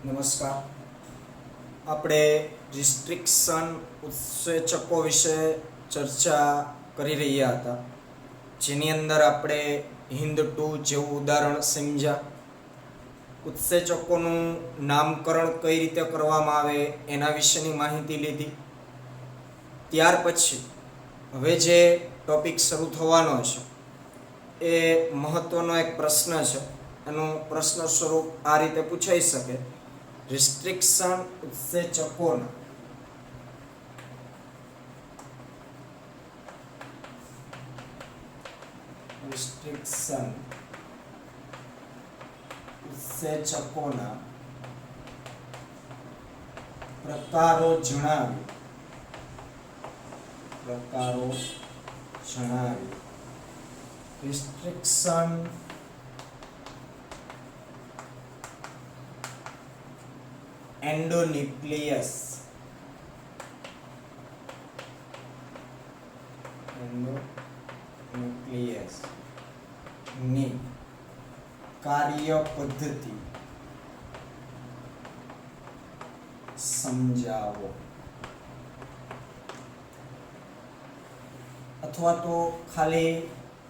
નમસ્કાર. આપણે રિસ્ટ્રિક્શન ઉત્સેચકો વિશે ચર્ચા કરી રહ્યા હતા, જેની અંદર આપણે HIND2 જેવું ઉદાહરણ સમજ્યા. ઉત્સેચકોનું નામકરણ કઈ રીતે કરવામાં આવે એના વિશેની માહિતી લીધી. ત્યાર પછી હવે જે ટોપિક શરૂ થવાનો છે એ મહત્વનો એક પ્રશ્ન છે. એનું પ્રશ્ન સ્વરૂપ આ રીતે પૂછાઈ શકે: રિસ્ટ્રિક્શન ઉત્સેચકોના પ્રકારો જણાવી. રિસ્ટ્રિક્શન એન્ડોન્યુક્લિયસ ની કાર્ય પદ્ધતિ સમજાવો. અથવા તો ખાલી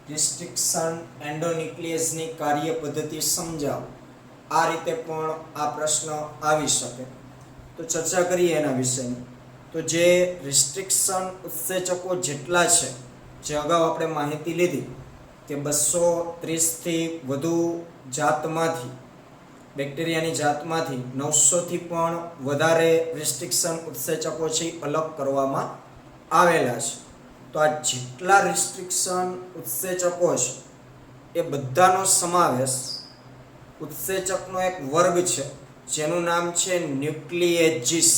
રિસ્ટ્રિક્શન એન્ડોન્યુક્લિયસની કાર્ય પદ્ધતિ સમજાવો, આ રીતે પણ આ પ્રશ્ન આવી શકે. તો ચર્ચા કરીએ એના વિશેની. તો જે રિસ્ટ્રિક્શન ઉત્સેચકો જેટલા છે, જે અગાઉ આપણે માહિતી લીધી કે 230 થી વધુ જાતમાંથી, બેક્ટેરિયાની જાતમાંથી 900 થી પણ વધારે રિસ્ટ્રિક્શન ઉત્સેચકો છે અલગ કરવામાં આવેલા છે. તો આ જેટલા રિસ્ટ્રિક્શન ઉત્સેચકો છે એ બધાનો સમાવેશ ઉત્સેચકનો એક વર્ગ છે જેનું નામ છે ન્યુક્લિએજીસ.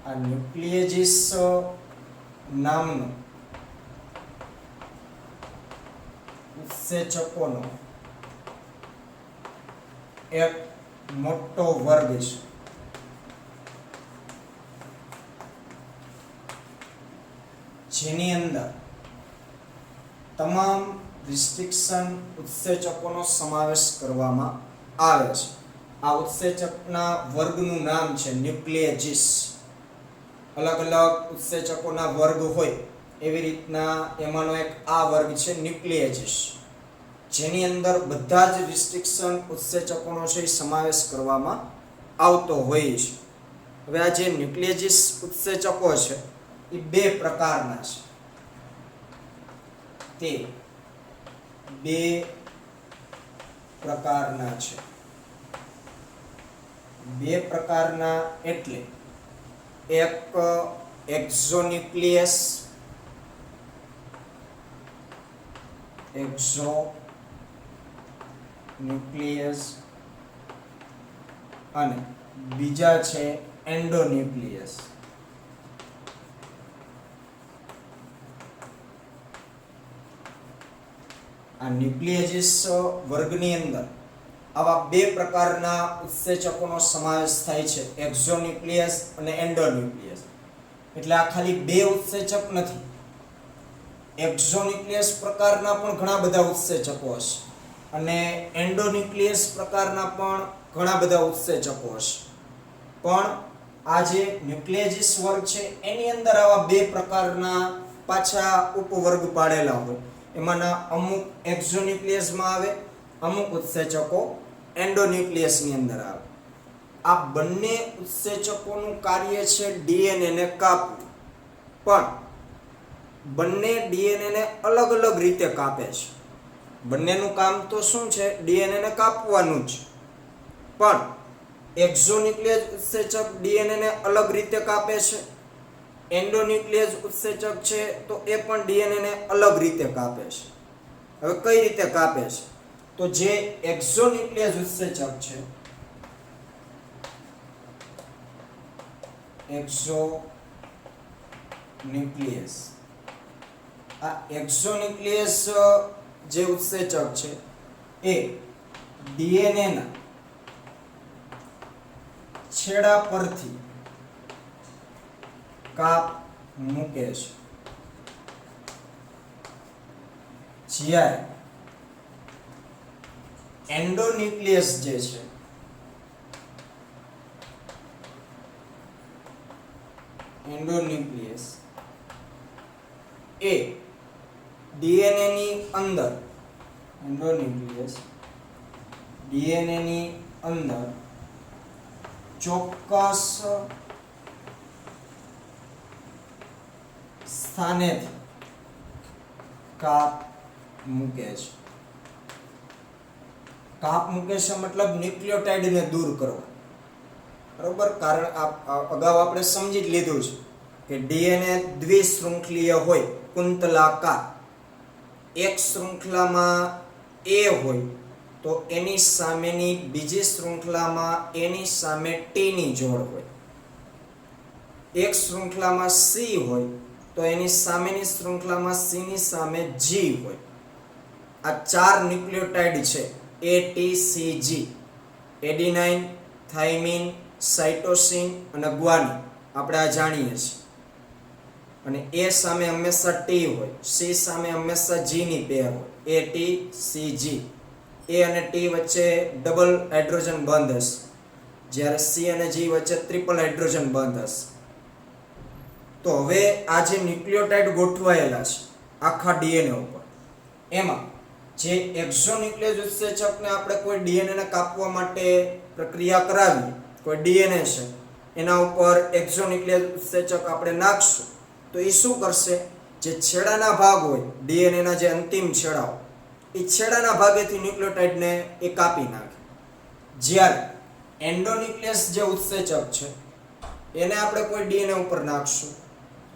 આ ન્યુક્લિએજીસ નામનો ઉત્સેચકોનો એક મોટો વર્ગ છે. જેની અંદર તમામ રિસ્ટ્રિક્શન ઉત્સેચકોનો સમાવેશ કરવામાં આવે છે. આ ઉત્સેચકના વર્ગનું નામ છે ન્યુક્લિએજીસ. અલગ અલગ ઉત્સેચકોના વર્ગ હોય એવી રીતના એમાંનો એક આ વર્ગ છે ન્યુક્લિએજીસ, જેની અંદર બધા જ રિસ્ટ્રિક્શન ઉત્સેચકોનો છે સમાવેશ કરવામાં આવતો હોય છે. હવે આ જે ન્યુક્લિએજીસ ઉત્સેચકો છે એ બે પ્રકારના છે. બે પ્રકારના એટલે એક એક્ઝોન્યુક્લિયસ અને બીજા છે એન્ડોન્યુક્લિયસ. આ ન્યુક્લિએજીસ વર્ગની અંદર આવા બે પ્રકારના ઉત્સેચકોનો સમાવેશ થાય છે, એક્ઝોન્યુક્લિયસ અને એન્ડોન્યુક્લિયસ. એટલે આ ખાલી બે ઉત્સેચક નથી. એક્ઝોન્યુક્લિયસ પ્રકારના પણ ઘણા બધા ઉત્સેચકો છે અને એન્ડોન્યુક્લિયસ પ્રકારના પણ ઘણા બધા ઉત્સેચકો છે. પણ આ જે ન્યુક્લિએજીસ વર્ગ છે એની અંદર આવા બે પ્રકારના પાછા ઉપવર્ગ પાડેલા હોય. એમાંના અમુક એક્ઝોન્યુક્લિયસમાં આવે, અમુક ઉત્સેચકો એન્ડોન્યુક્લિયસની અંદર આવે. આ બંને ઉત્સેચકોનું કાર્ય છે ડીએનએ ને કાપવું, પણ બંને ડીએનએ ને અલગ અલગ રીતે કાપે છે. બંનેનું કામ તો શું છે? ડીએનએ ને કાપવાનું જ. પણ એક્ઝોન્યુક્લિયસ ઉત્સેચક ડીએનએ ને અલગ રીતે કાપે છે. એન્ડોન્યુક્લિયસ ઉત્સેચક છે તો એ પણ ડીએનએ ને અલગ રીતે કાપે છે. હવે કઈ રીતે કાપે છે? તો જે એક્ઝોન્યુક્લિયસ ઉત્સેચક છે, આ એક્ઝોન્યુક્લિયસ જે ઉત્સેચક છે એ ડીએનએ ના છેડા પરથી કાપ મૂકે છે. જ્યારે એન્ડોન્યુક્લિયસ જે છે એન્ડોન્યુક્લિયસ એ ડીએનએ ની અંદર એન્ડોન્યુક્લિયસ ડીએનએ ની અંદર ચોક્કસ સ્થાનેથી કાપ મૂકે છે. કાપ મૂકે છે મતલબ ન્યુક્લિયોટાઇડને દૂર કરવા. બરોબર, કારણ અગાઉ આપણે સમજી જ લીધું છે કે ડીએનએ દ્વિશૃંખલીય હોય, કુંતલાકાર. એક શૃંખલામાં એ હોય તો એની સામેની બીજી શૃંખલામાં એની સામે ટી ની જોડ હોય. એક શૃંખલામાં સી હોય તો એની સામેની શૃંખલામાં સી ની સામે જી હોય. આ 4 ન્યુક્લિયોટાઇડ છે ATCG, એડિનાઇન, થાઇમિન, સાઇટોસિન અને ગ્વાનિન. આપણે આ જાણીએ છીએ. અને એ સામે હંમેશા ટી હોય, સી સામે હંમેશા જી ની પેર હોય, ATCG. એ અને ટી વચ્ચે ડબલ હાઇડ્રોજન બંધ હશે, જ્યારે સી અને જી વચ્ચે ટ્રિપલ હાઇડ્રોજન બંધ હશે. તો હવે આ જે ન્યુક્લિયોટાઇડ ગોઠવાયેલા છે આખા ડીએનએ ઉપર, એમાં જે એક્ઝોન્યુક્લિયસ ઉત્સેચકને આપણે કોઈ ડીએનએ ને કાપવા માટે પ્રક્રિયા કરાવીએ, કોઈ ડીએનએ છે એના ઉપર એક્ઝોન્યુક્લિયસ ઉત્સેચક આપણે નાખશું તો એ શું કરશે? જે છેડાના ભાગ હોય ડીએનએ ના, જે અંતિમ છેડાઓ, એ છેડાના ભાગેથી ન્યુક્લિયોટાઇડને એ કાપી નાખે. જ્યારે એન્ડોન્યુક્લિયસ જે ઉત્સેચક છે એને આપણે કોઈ ડીએનએ ઉપર નાખશું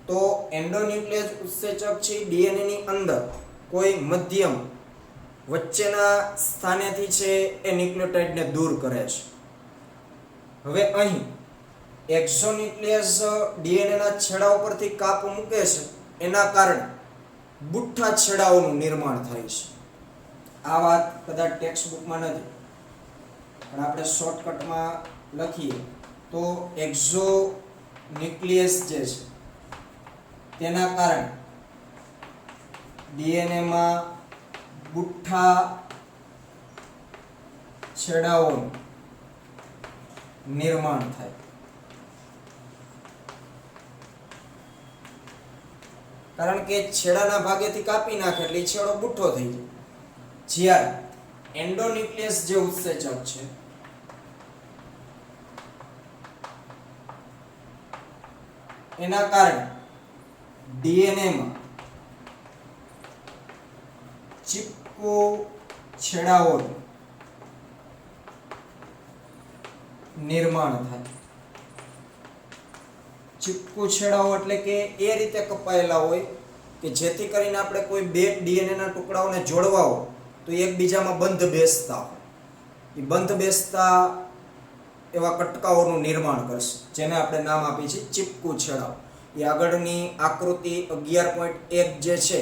તો એન્ડોન્યુક્લિયસ ઉત્સેચક છે ડીએનએ ની અંદર કોઈ મધ્યમ વચ્ચેના સ્થાનેથી છે એ ન્યુક્લિયોટાઇડને દૂર કરે છે. હવે અહીં એક્ઝોન્યુક્લિયસ ડીએનએ ના છેડા ઉપરથી કાપ મૂકે છે, એના કારણે બુઠ્ઠા છેડાઓનું નિર્માણ થાય છે. આ વાત કદાચ ટેક્સ્ટ બુકમાં નથી, પણ આપણે શોર્ટકટમાં લખીએ તો એક્ઝોન્યુક્લિયસ જે છે તેના કારણે ડીએનએ માં બુઠ્ઠા છેડાઓનું નિર્માણ થાય. કારણ કે છેડાના ભાગેથી કાપી નાખે એટલે છેડો બુઠ્ઠો થઈ જાય. જ્યારે એન્ડોન્યુક્લિયસ જે ઉત્સેચક છે એના કારણે ડીએનએ માં ચીપકો છેડાઓનું નિર્માણ થાય. ચીપકુ છેડાઓ એટલે કે એ રીતે કપાયેલા હોય કે જેથી કરીને આપણે કોઈ બે ડીએનએ ના ટુકડાઓને જોડવા હોય તો એકબીજામાં બંધ બેસતા હોય. એ બંધ બેસતા એવા કટકાઓનું નિર્માણ કરશે, જેને આપણે નામ આપીએ છીએ ચીપકુ છેડાઓ. એ આગળની આકૃતિ 11.1 જે છે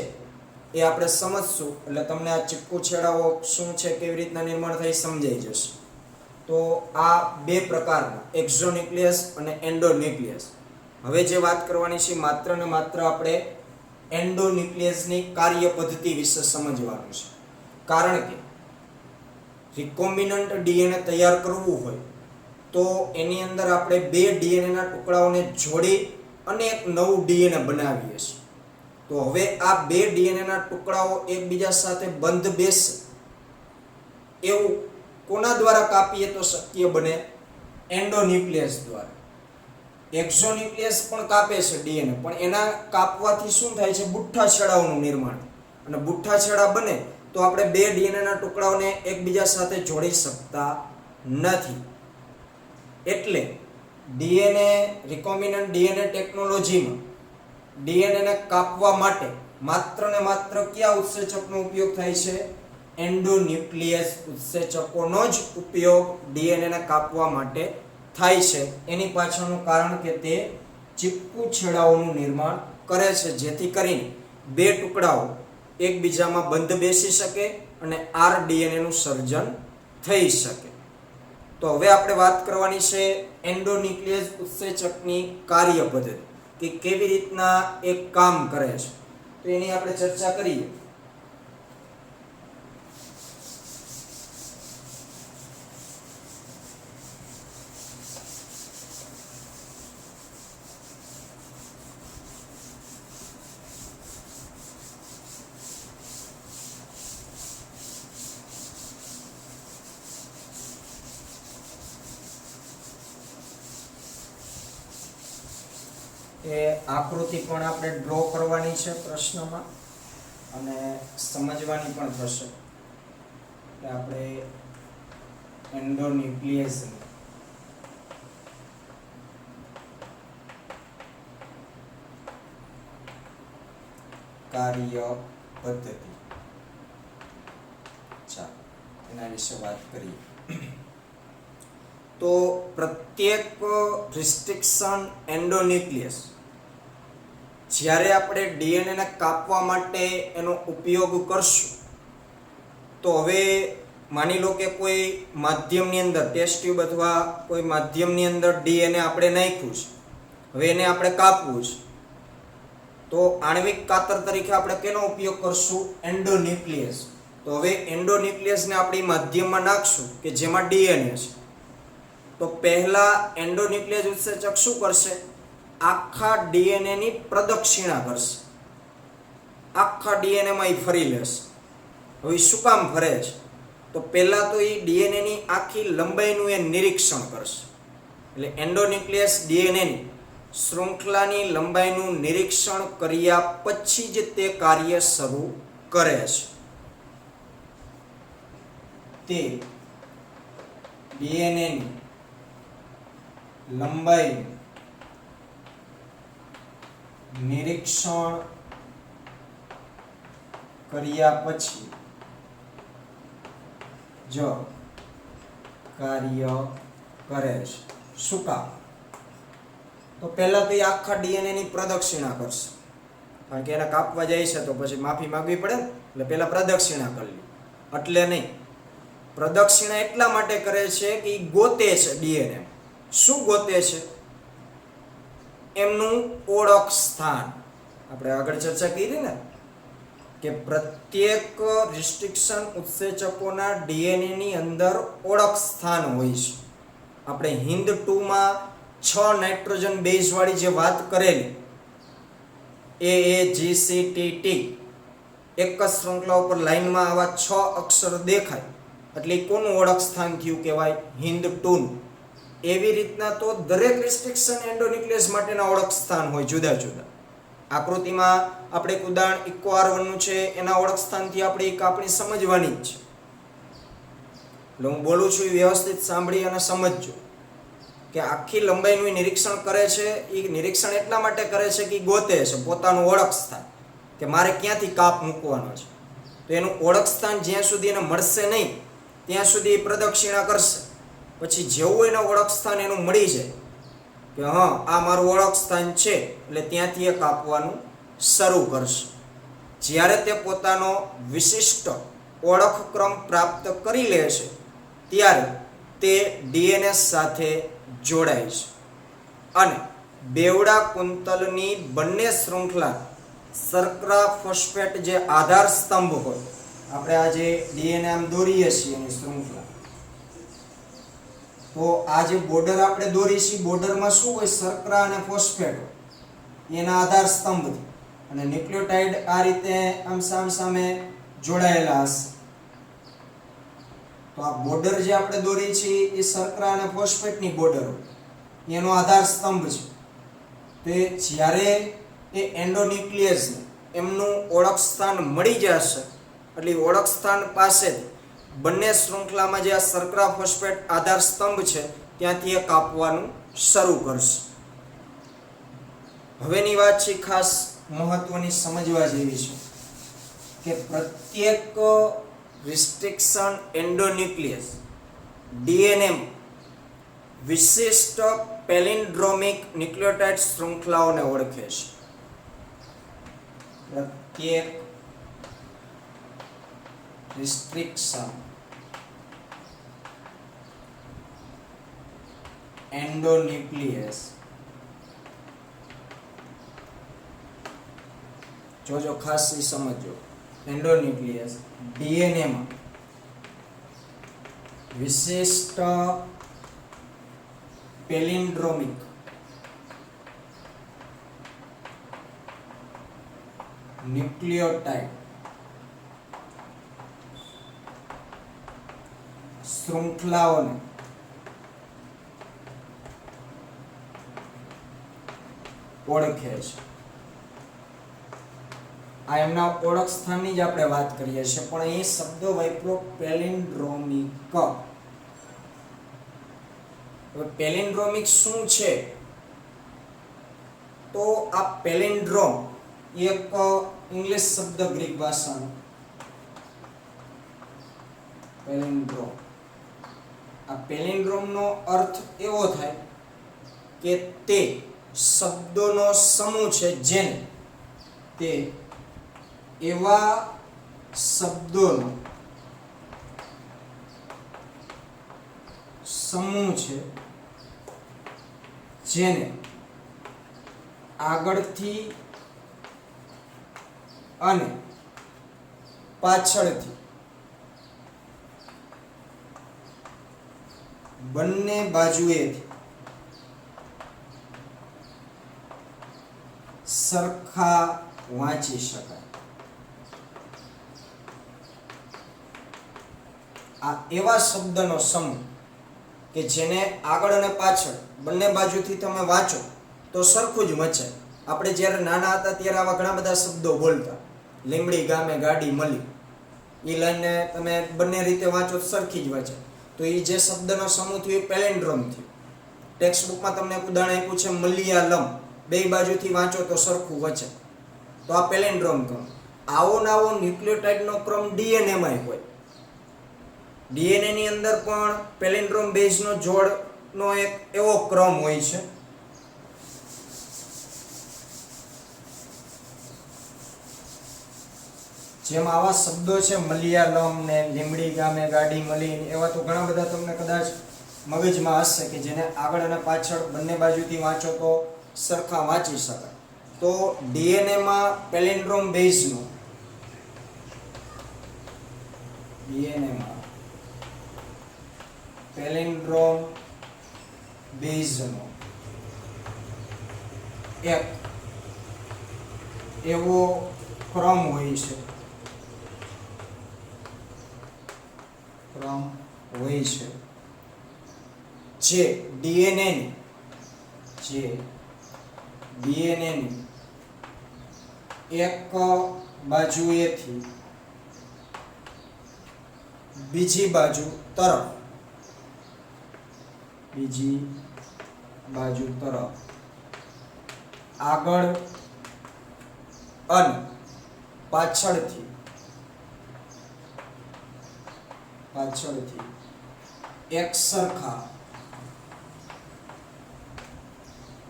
એ આપણે સમજશું એટલે તમને આ ચીપકુ છેડાઓ શું છે, કેવી રીતના નિર્માણ થાય સમજાઈ જશે. તો આ બે પ્રકારના એક્ઝોન્યુક્લિયસ અને એન્ડોન્યુક્લિયસ. હવે જે વાત કરવાની છે માત્ર ને માત્ર આપણે એન્ડોન્યુક્લિયસની કાર્ય પદ્ધતિ વિશે સમજવાનું છે. કારણ કે રિકોમ્બિનન્ટ ડીએનએ તૈયાર કરવું હોય તો એની અંદર આપણે બે ડીએનએ ના ટુકડાઓને જોડી અને એક નવું ડીએનએ બનાવીએ છીએ. તો હવે આ બે ડીએનએ ના ટુકડાઓ એકબીજા સાથે બંધ બેસે એવું કોના દ્વારા કાપીએ તો શક્ય બને? એન્ડોન્યુક્લિયસ દ્વારા. એક્ઝોન્યુક્લિયસ પણ કાપે છે ડીએનએ, પણ એના કાપવાથી શું થાય છે? બુઠ્ઠા છેડાઓનું નિર્માણ. અને બુઠ્ઠા છેડા બને તો આપણે બે ડીએનએ ના ટુકડાઓને એકબીજા સાથે જોડી શકતા નથી. એટલે ડીએનએ રિકોમ્બિનન્ટ ડીએનએ ટેકનોલોજીમાં ડીએનએ ને કાપવા માટે માત્ર ને માત્ર કયા ઉત્સેચકનો ઉપયોગ થાય છે? એન્ડોન્યુક્લિયસ ઉત્સેચકોનો જ ઉપયોગ ડીએનએ ને કાપવા માટે થાય છે. એની પાછળનું કારણ કે તે ચીપકુ છેડાઓનું નિર્માણ કરે છે, જેથી કરીને બે ટુકડાઓ એકબીજામાં બંધ બેસી શકે અને આરડીએનએ નું સર્જન થઈ શકે. તો હવે આપણે વાત કરવાની છે એન્ડોન્યુક્લિયસ ઉત્સેચકની કાર્ય પદ્ધતિ, કે કેવી રીતના એક કામ કરે છે. તો એની આપણે ચર્ચા કરીએ એ આકૃતિ પણ આપણે ડ્રો કરવાની છે પ્રશ્નમાં અને સમજવાની પણ થશે કે આપણે એન્ડોન્યુક્લિયસની કાર્ય પદ્ધતિ એના વિશે વાત કરીએ. તો પ્રત્યેક રિસ્ટ્રિક્શન એન્ડોન્યુક્લિયસ જ્યારે આપણે ડીએનએ ને કાપવા માટે એનો ઉપયોગ કરશું તો હવે માની લો કે કોઈ માધ્યમની અંદર ટેસ્ટ ટ્યુબ અથવા કોઈ માધ્યમની અંદર ડીએનએ આપણે નાખ્યું છે, હવે એને આપણે કાપવું છે તો આણ્વિક કાતર તરીકે આપણે કેનો ઉપયોગ કરશું? એન્ડોન્યુક્લિયસ. તો હવે એન્ડોન્યુક્લિયસને આપણી માધ્યમમાં નાખશું કે જેમાં ડીએનએ છે. તો પહેલા એન્ડોન્યુક્લિયસ ઉત્સેચક શું કરશે? આખા ડીએનએ ની પ્રદક્ષિણા કરશે, આખા ડીએનએ માં એ ફરી લેશે. હવે શું કામ ફરે છે? તો પહેલા તો એ ડીએનએ ની આખી લંબાઈનું એ નિરીક્ષણ કરશે. એટલે એન્ડોન્યુક્લિયસ ડીએનએ ની શૃંખલાની લંબાઈનું નિરીક્ષણ કર્યા પછી જ તે કાર્ય શરૂ કરે છે. તે ડીએનએ ની લંબાઈ નિરીક્ષણ કર્યા પછી જો કાર્ય કરે છે. શું કામ? તો પહેલા તો એ આખા ડીએનએ ની પ્રદક્ષિણા કરશે, કારણ કે એને કાપવા જાય છે તો પછી માફી માંગવી પડે ને, એટલે પહેલા પ્રદક્ષિણા કરી લે. એટલે નહીં, પ્રદક્ષિણા એટલા માટે કરે છે કે એ ગોતે છે ડીએનએ. શું ગોતે છે? એમનું ઓળખ સ્થાન. આપણે આગળ ચર્ચા કરી ને કે પ્રત્યેક રિસ્ટ્રિક્શન ઉત્સેચકોના ડીએનએ ની અંદર ઓળખ સ્થાન હોય છે. આપણે હિન્દ 2 માં 6 નાઇટ્રોજન બેઝ વાળી જે વાત કરેલી AAGCTT, એક જ શૃંખલા ઉપર લાઈનમાં આવા 6 અક્ષર દેખાય એટલે કોનું ઓળખ સ્થાન થયું કહેવાય? હિન્દ 2 નું. એવી રીતના તો દરેક રિસ્ટ્રિક્શન એન્ડોન્યુક્લિયસ માટેના ઓળખ સ્થાન હોય જુદા જુદા. આકૃતિમાં આપણે એક ઉદાહરણ ઇકો R1 નું છે, એના ઓળખ સ્થાનથી આપણે એક આપણી સમજવાની જ છે. એટલે હું બોલું છું એ વ્યવસ્થિત સાંભળી અને સમજજો કે આખી લંબાઈનું નિરીક્ષણ કરે છે. એ નિરીક્ષણ એટલા માટે કરે છે કે ગોતે છે પોતાનું ઓળખ સ્થાન કે મારે ક્યાંથી કાપ મૂકવાનો છે. તો એનું ઓળખ સ્થાન જ્યાં સુધી એને મળશે નહીં ત્યાં સુધી પ્રદક્ષિણા કરશે. પછી જેવું એના ઓળખ સ્થાન એનું મળી જાય કે હા આ મારું ઓળખ સ્થાન છે એટલે ત્યાંથી એ કાપવાનું શરૂ કરશે. જ્યારે તે પોતાનો વિશિષ્ટ ઓળખ ક્રમ પ્રાપ્ત કરી લે છે ત્યારે તે ડીએનએ સાથે જોડાય છે અને બેવડા કુંતલની બંને શૃંખલા શર્કરા ફોસ્ફેટ જે આધાર સ્તંભ હોય, આપણે આ જે ડીએનએ આમ દોરીએ છીએ એની શૃંખલા, તો આ જે બોર્ડર આપણે દોરી છીએ બોર્ડરમાં શું હોય? શર્કરા અને ફોસ્ફેટ એના આધાર સ્તંભ અને ન્યુક્લિયોટાઇડ આ રીતે આમ સામે જોડાયેલા હશે. તો આ બોર્ડર જે આપણે દોરી છીએ એ શર્કરા અને ફોસ્ફેટની બોર્ડર એનો આધાર સ્તંભ છે. તે જ્યારે એ એન્ડોન્યુક્લિયસને એમનું ઓળખ સ્થાન મળી જશે એટલે ઓળખ સ્થાન પાસે બંને શૃંખલામાં જે આ શર્કરા ફોસ્ફેટ આધાર સ્તંભ છે ત્યાંથી એ કાપવાનું શરૂ કરશે. હવેની વાત છે ખાસ મહત્વની સમજવા જેવી છે કે પ્રત્યેક રિસ્ટ્રિક્શન એન્ડોન્યુક્લિયસ ડીએનએ વિશિષ્ટ પેલિન્ડ્રોમિક ન્યુક્લિયોટાઇડ શૃંખલાઓને ઓળખે છે. પ્રત્યેક રિસ્ટ્રિક્શન એન્ડોન્યુક્લિયસ જોજો ખાસ સમજો. એન્ડોન્યુક્લિયસ ડીએનએ માં વિશિષ્ટ પેલિન્ડ્રોમિક ન્યુક્લિયોટાઇડ શૃંખલાઓને ઓળખે છે. આ એમના ઓળખ સ્થાનની જ આપણે વાત કરીએ છીએ, પણ અહીં શબ્દ વાપરો પેલિન્ડ્રોમિક. હવે પેલિન્ડ્રોમિક શું છે? તો આ પેલિન્ડ્રોમ એક ઇંગ્લિશ શબ્દ ગ્રીક ભાષાનો પેલિન્ડ્રોમ. આ પેલિન્ડ્રોમનો અર્થ એવો થાય કે તે શબ્દોનો સમૂહ છે જેને તે એવા શબ્દોનો સમૂહ છે જેને આગળથી અને પાછળથી બંને બાજુએથી સરખા વાંચી શકાય. આ એવા શબ્દનો સમૂહ કે જેને આગળ અને પાછળ બંને બાજુથી તમે વાંચો તો સરખું જ વંચાય. આપણે જ્યારે નાના હતા ત્યારે આવા ઘણા બધા શબ્દો બોલતા. લીમડી ગામે ગાડી મળી, એ લાઈનને તમે બંને રીતે વાંચો તો સરખી જ વાંચાય. તો એ જે શબ્દનો સમૂહ થયો એ પેલિન્ડ્રોમ થયો. ટેક્સ્ટ બુકમાં તમને એક ઉદાહરણ આપ્યું છે મલયાલમ, બે બાજુથી વાંચો તો સરખું વંચાય, તો આ પેલિન્ડ્રોમ ક્રમ. આવો ને આવો ન્યુક્લિયોટાઇડનો ક્રમ ડીએનએ માં હોય. ડીએનએ ની અંદર પણ પેલિન્ડ્રોમ બેઝનો જોડનો એક એવો ક્રમ હોય છે જેમાં આવા શબ્દો છે મલયાલમ ને લીમડી ગામે ગાડી મળી, એવા તો ઘણા બધા તમને કદાચ મગજમાં હશે કે જેને આગળ અને પાછળ બંને બાજુથી વાંચો તો સરખા વાંચી શકાય. તો ડીએનએ માં પેલિન્ડ્રોમ બેઝનો પેલિન્ડ્રોમ બેઝનો એક એવો ક્રમ હોય છે જે ડીએનએ ની એક બાજુએથી બીજી બાજુ તરફ આગળ અને પાછળથી એક સરખા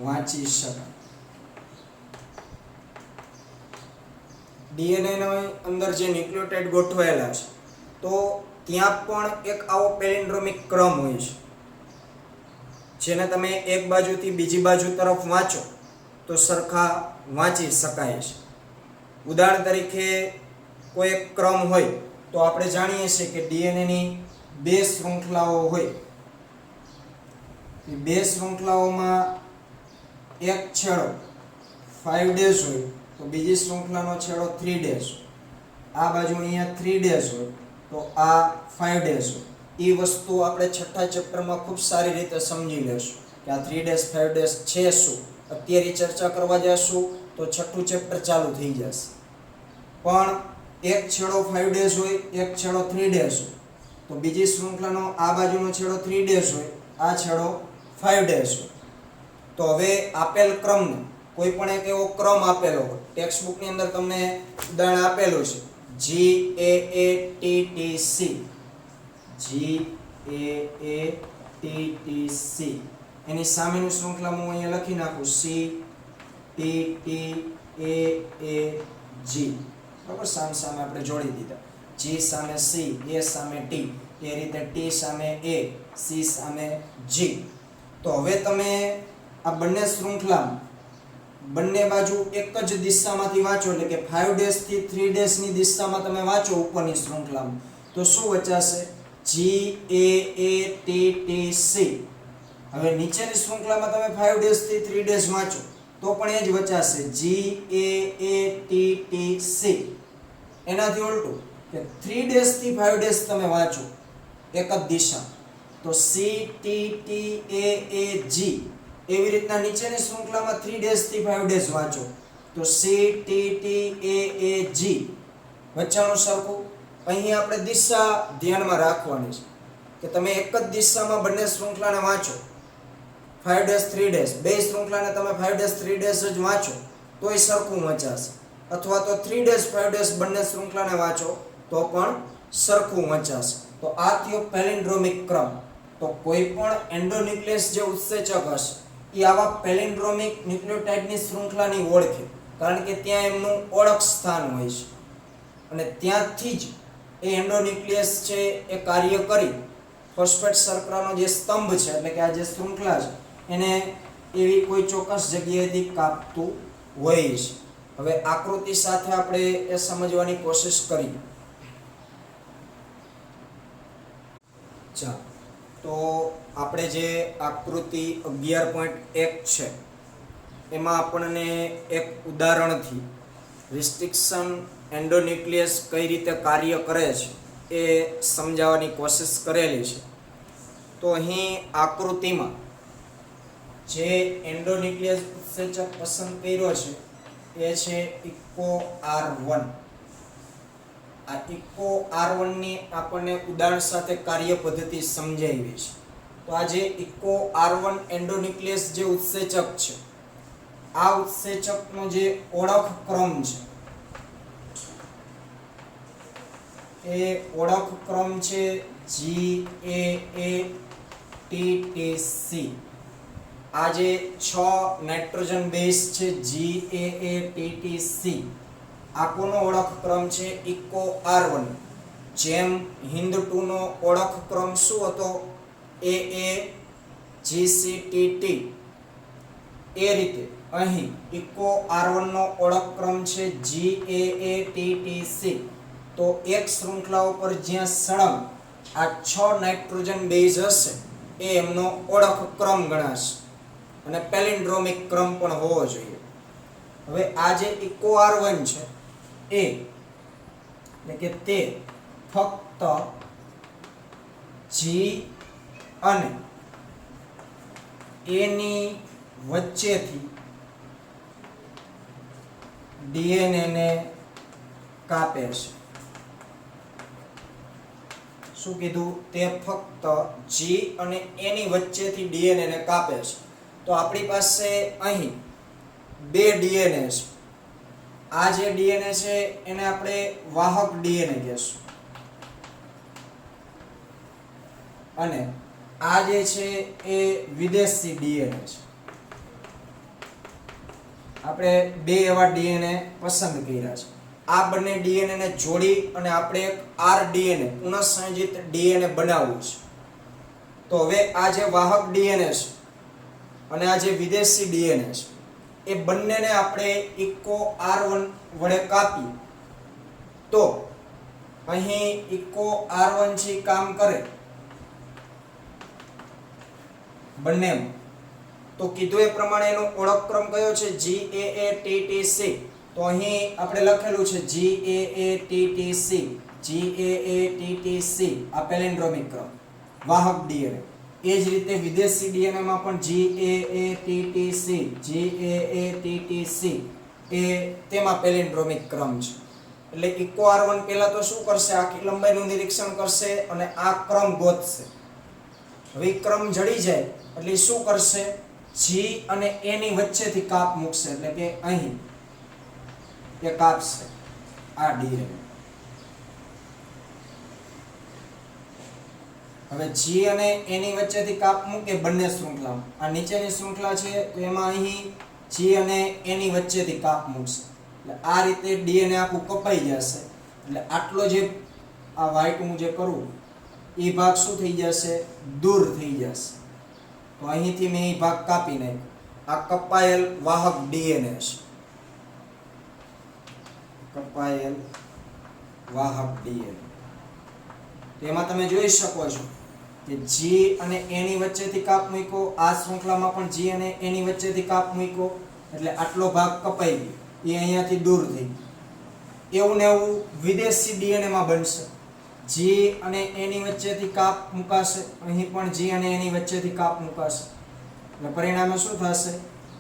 વાંચી શકાય. ડીએનએ ની અંદર જે ન્યુક્લિયોટાઇડ ગોઠવાયેલા છે તો ત્યાં પણ એક આવો પેલિન્ડ્રોમિક ક્રમ હોય છે જેને તમે એક બાજુથી બીજી બાજુ તરફ વાંચો તો સરખા વાંચી શકાય છે. ઉદાહરણ તરીકે કોઈ એક ક્રમ હોય તો આપણે જાણીએ છીએ કે ડીએનએ ની બે શૃંખલાઓ હોય. એ બે શૃંખલાઓમાં એક છેડો 5 ડેઝ હોય તો બીજી શૃંખલાનો છેડો 3 ડેઝ હોય. આ બાજુ અહીંયા 3 ડેઝ હોય તો આ 5 ડેઝ હોય. એ વસ્તુ આપણે છઠ્ઠા ચેપ્ટરમાં ખૂબ સારી રીતે સમજી લેશું કે આ 3 ડેઝ 5 ડેઝ છે શું. અત્યારે ચર્ચા કરવા જશું તો છઠ્ઠું ચેપ્ટર ચાલુ થઈ જશે. પણ એક છેડો 5 ડેઝ હોય, એક છેડો 3 ડેઝ હોય તો બીજી શૃંખલાનો આ બાજુનો છેડો 3 ડેઝ હોય, આ છેડો 5 ડેઝ હોય. તો હવે આપેલ ક્રમને કોઈ પણ એક એવો ક્રમ આપેલો હોય, ટેક્સ્ટ બુક ની અંદર તમને ઉદાહરણ આપેલું છે GAATTC, એની સામેની શૃંખલા હું અહીંયા લખી નાખું CTTAAG. બરાબર, સામે આપણે જોડી દીધા. G સામે C, A સામે T, એ રીતે T સામે A, C સામે G. તો હવે તમે આ બંને શૃંખલામાં બંને બાજુ એક જ દિશામાંથી વાંચો, એટલે કે 5 ડેશ થી 3 ડેશ ની દિશામાં તમે વાંચો ઉપરની શૃંખલામાં તો શું વચાશે? GAATTC. હવે નીચેની શૃંખલામાં તમે 5 ડેશ થી 3 ડેશ વાંચો તો પણ એ જ વચાશે GAATTC. એનાથી ઉલટું કે 3 ડેશ થી 5 ડેશ તમે વાંચો એક જ દિશા તો CTTAAG. એવી રીતના નીચેની શૃંખલામાં 3' થી 5' વાંચો તો C T T A A G વચ્ચાનું સરખું. અહીં આપણે દિશા ધ્યાનમાં રાખવાની છે કે તમે એક જ દિશામાં બંને શૃંખલાને વાંચો 5' 3' બે શૃંખલાને તમે 5' 3' જ વાંચો તોય સરખું વંચાશે, અથવા તો 3' 5' બંને શૃંખલાને વાંચો તો પણ સરખું વંચાશે. તો આ થયો પેલિન્ડ્રોમિક ક્રમ. તો કોઈ પણ એન્ડોન્યુક્લિયસ જે ઉત્સેચક હશે એ આવા પેલિન્ડ્રોમિક ન્યુક્લિયોટાઇડની શૃંખલાની ઓળખે, કારણ કે ત્યાં એમનું ઓળખ સ્થાન હોય છે અને ત્યાંથી જ એ એન્ડોન્યુક્લિયસ છે એ કાર્ય કરી ફોસ્ફેટ શર્કરાનો જે સ્તંભ છે એટલે કે આ જે શૃંખલા છે એને એવી કોઈ ચોક્કસ જગ્યાએથી કાપતું હોય છે. હવે આકૃતિ સાથે આપણે એ સમજવાની કોશિશ કરીએ. ચાલો, તો આપણે જે આકૃતિ 11.1 છે એમાં આપણને એક ઉદાહરણથી રિસ્ટ્રિક્શન એન્ડોન્યુક્લિયસ કઈ રીતે કાર્ય કરે છે એ સમજાવવાની કોશિશ કરેલી છે. તો અહીં આકૃતિમાં જે એન્ડોન્યુક્લિયસ ઉત્સેચક પસંદ કર્યો છે એ છે ઇકો R1. આ ઇકો R1 ની આપણને ઉદાહરણ સાથે કાર્ય પદ્ધતિ સમજાવી છે. તો આ જે ઇકો R1 એન્ડોન્યુક્લિયસ જે ઉત્સેચક છે, આ ઉત્સેચકનો જે ઓળખ ક્રમ છે એ ઓળખ ક્રમ છે GAATTC. આ જે 6 નાઇટ્રોજન બેઝ છે GAATTC, આ કોનો ઓળખ ક્રમ છે? Eco R1. જેમ હિન્દ 2 નો ઓળખ ક્રમ શું હતો? AAGCTT. એ રીતે અહીં ઇકો R1 નો ઓળખ ક્રમ છે GAATTC. તો એક શૃંખલા ઉપર જ્યાં સળંગ આ 6 નાઇટ્રોજન બેઝ હશે એ એમનો ઓળખ ક્રમ ગણાશે અને પેલિન્ડ્રોમિક ક્રમ પણ હોવો જોઈએ. હવે આ જે ઇકો R1 છે એ એટલે કે તે ફક્ત G અને A ની વચ્ચેથી DNA ને કાપે છે. શું કીધું? તે ફક્ત G અને A ની વચ્ચેથી DNA ને કાપે છે. તો આપણી પાસે અહીં બે DNA છે. આ જે DNA છે એને આપણે વાહક DNA કહેશું અને આ જે છે એ વિદેશી DNA છે. આપણે બે એવા DNA પસંદ કર્યા છે. આ બંને DNA ને જોડી અને આપણે એક rDNA પુનઃસંયોજિત DNA બનાવવું છે. તો હવે આ જે વાહક DNA છે અને આ જે વિદેશી DNA છે એ બંનેને આપણે ઇકો R1 વડે કાપીએ તો અહીં ઇકો R1 છે કામ કરે બંનેમાં. તો કીધું એ પ્રમાણે એનો ઓળખ ક્રમ કયો છે? GAATTC. તો અહીં આપણે લખેલું છે GAATTC. આ પેલિન્ડ્રોમિક ક્રમ વાહક DNA. એ જ રીતે વિદેશી DNA માં પણ GAATTC એ તેમાં પેલિન્ડ્રોમિક ક્રમ છે. એટલે ઇકો R1 પહેલા તો શું કરશે? આખી લંબાઈનું નિરીક્ષણ કરશે અને આ ક્રમ ગોતશે. હવે ક્રમ જડી જાય એટલે શું કરશે? G અને A ની વચ્ચેથી કાપ મૂકશે, એટલે કે અહીં એ કાપશે આ DNA. હવે G અને A ની વચ્ચેથી કાપ મૂકે બંને શૃંખલામાં. આ નીચેની શૃંખલા છે તો એમાં અહીં G અને A ની વચ્ચેથી કાપ મૂકશે એટલે આ રીતે DNA આખું કપાઈ જશે. એટલે આટલો જે આ વ્હાઈટ હું જે કરું એ ભાગ શું થઈ જશે? દૂર થઈ જશે. તો અહીંથી મેં એ ભાગ કાપી નાખ્યો. આ કપાયેલ વાહક DNA છે. કપાયેલ વાહક DNA. તેમાં તમે જોઈ શકો છો કે G અને A ની વચ્ચેથી કાપ મૂક્યો. આ શૃંખલામાં પણ G અને A ની વચ્ચેથી કાપ મૂક્યો એટલે આટલો ભાગ કપાઈ ગયો. એ અહીંયાથી દૂર થઈ ગયો. એવું ને એવું વિદેશી DNA માં બનશે. G અને A ની વચ્ચેથી કાપ મુકાશે. અહીં પણ G અને A ની વચ્ચેથી કાપ મુકાશે. એટલે પરિણામે શું થશે?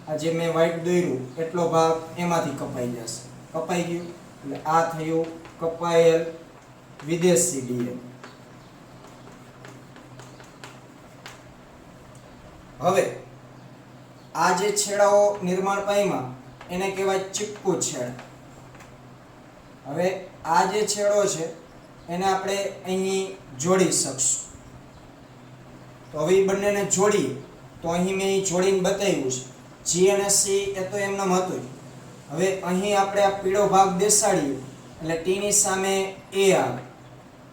આ જે મેં વ્હાઈટ દોર્યું એટલો ભાગ એમાંથી કપાઈ જશે. કપાઈ ગયું એટલે આ થયું કપાયેલ વિદેશી ડીએનએ. હવે આ જે છેડાઓ નિર્માણ પામ્યા એને કહેવાય ચીપકુ છેડા. હવે આ જે છેડો છે એને આપણે અહીં જોડી શકશું. તો હવે એ બંનેને જોડીએ તો અહીં મેં જોડીને બતાવ્યું છે. G અને C એ તો એમનેમ હતું. હવે અહીં આપણે આ પીળો ભાગ બેસાડીએ એટલે T ની સામે A આવે,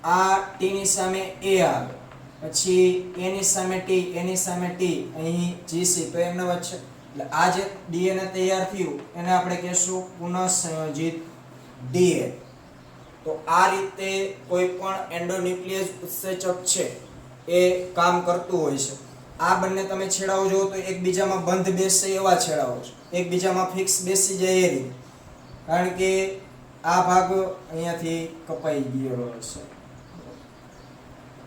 આ T ની સામે A આવે, પછી A ની સામે T, A ની સામે T, અહીં GC તો એમના વચ્ચે. એટલે આ જે DNA તૈયાર થયું એને આપણે કહેશું પુનઃસંયોજિત DNA. તો આ રીતે કોઈ પણ એન્ડોન્યુક્લિયસ ઉત્સેચક છે એ કામ કરતું હોય છે. આ બંને તમે છેડાઓ જોવો તો એકબીજામાં બંધ બેસે એવા છેડાઓ છે, એકબીજામાં ફિક્સ બેસી જાય એ રીતે. કારણ કે આ ભાગ અહીંયાથી કપાઈ ગયો છે.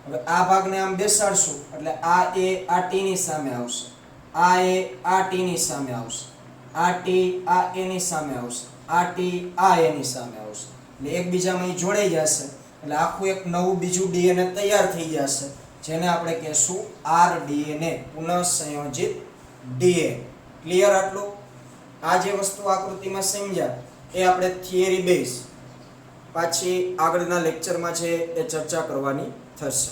હવે આ ભાગને આમ બેસાડશું એટલે આ એ આ T ની સામે આવશે, આ એ આ T ની સામે આવશે, આ T આ A ની સામે આવશે, આ T આ A ની સામે આવશે. એટલે એકબીજામાં જોડાઈ જશે એટલે આખું એક નવું બીજું DNA તૈયાર થઈ જશે, જેને આપણે કહેશું rDNA, પુનઃસંયોજિત DNA. ક્લિયર આટલું? આ જે વસ્તુ આકૃતિમાં સમજ્યા એ આપણે થિયરી બેઝ પાછી આગળના લેક્ચરમાં છે એ ચર્ચા કરવાની થશે.